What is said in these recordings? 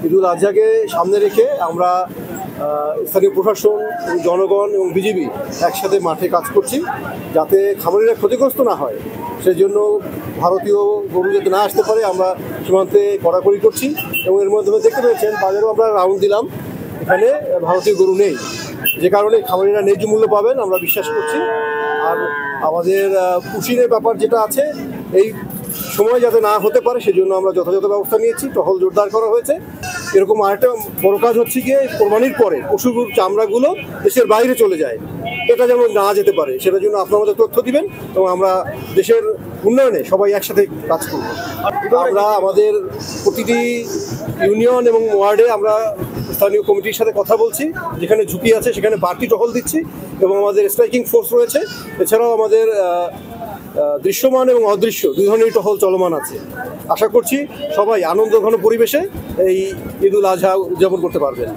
ঈদুল আজহাকে সামনে রেখে আমরা স্থানীয় প্রশাসন, জনগণ এবং বিজিবি একসাথে মাঠে কাজ করছি যাতে খামারিরা ক্ষতিগ্রস্ত না হয়। সেই জন্য ভারতীয় গরু যাতে না আসতে পারে আমরা সীমান্তে কড়াকড়ি করছি এবং এর মাধ্যমে দেখতে পেয়েছেন বাজারেও আমরা রাউন্ড দিলাম, এখানে ভারতীয় গরু নেই, যে কারণে খামারিরা ন্যায্য মূল্য পাবেন আমরা বিশ্বাস করছি। আর আমাদের পুশিনের ব্যাপার যেটা আছে, এই সময় যাতে না হতে পারে সেজন্য আমরা যথাযথ ব্যবস্থা নিয়েছি, টহল জোরদার করা হয়েছে। এরকম আরেকটা বড় কাজ হচ্ছে গিয়ে কোরবানির পরে পশুর চামড়াগুলো দেশের বাইরে চলে যায়, এটা যেমন না যেতে পারে সেটার জন্য আপনারা আমাদের তথ্য দিবেন এবং আমরা দেশের উন্নয়নে সবাই একসাথে কাজ করব। আমরা আমাদের প্রতিটি ইউনিয়ন এবং ওয়ার্ডে আমরা স্থানীয় কমিটির সাথে কথা বলছি, যেখানে ঝুঁকি আছে সেখানে বাড়তি টহল দিচ্ছি এবং আমাদের স্ট্রাইকিং ফোর্স রয়েছে। এছাড়াও আমাদের দৃশ্যমান এবং অদৃশ্য দুই ধরনের টহল চলমান আছে। আশা করছি সবাই আনন্দঘন পরিবেশে এই ঈদুল আজহা উদযাপন করতে পারবেন।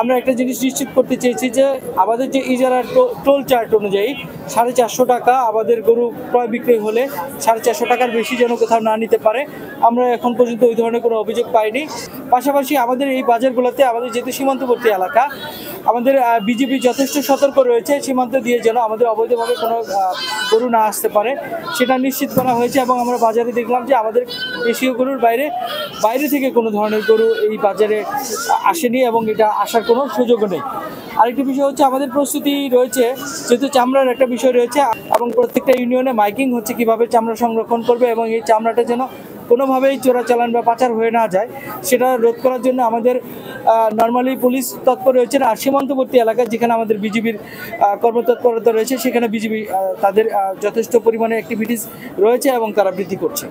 আমরা একটা জিনিস নিশ্চিত করতে চেয়েছি যে আমাদের যে ইজারার টোল চার্ট অনুযায়ী 450 টাকা আমাদের গরু ক্রয় বিক্রয় হলে 450 টাকার বেশি যেন কোথাও না নিতে পারে। আমরা এখন পর্যন্ত ওই ধরনের কোনো অভিযোগ পাইনি। পাশাপাশি আমাদের এই বাজারগুলোতে আমাদের যেহেতু সীমান্তবর্তী এলাকা, আমাদের বিজেপি যথেষ্ট সতর্ক রয়েছে সীমান্ত দিয়ে যেন আমাদের অবৈধভাবে কোনো গরু না আসতে পারে সেটা নিশ্চিত করা হয়েছে। এবং আমরা বাজারে দেখলাম যে আমাদের দেশীয় গরুর বাইরে থেকে কোনো ধরনের গরু এই বাজারে আসেনি এবং এটা আসার কোনো সুযোগও নেই। আরেকটি বিষয় হচ্ছে আমাদের প্রস্তুতি রয়েছে, যেহেতু চামড়ার একটা বিষয় রয়েছে এবং প্রত্যেকটা ইউনিয়নে মাইকিং হচ্ছে কিভাবে চামড়া সংরক্ষণ করবে এবং এই চামড়াটা যেন কোনোভাবেই চোরাচালান বা পাচার হয়ে না যায় সেটা রোধ করার জন্য আমাদের নর্মালি পুলিশ তৎপর রয়েছে। আর সীমান্তবর্তী এলাকায় যেখানে আমাদের বিজিবির কর্মতৎপরতা রয়েছে সেখানে বিজিবি তাদের যথেষ্ট পরিমাণে অ্যাক্টিভিটিস রয়েছে এবং তারা বৃদ্ধি করছে।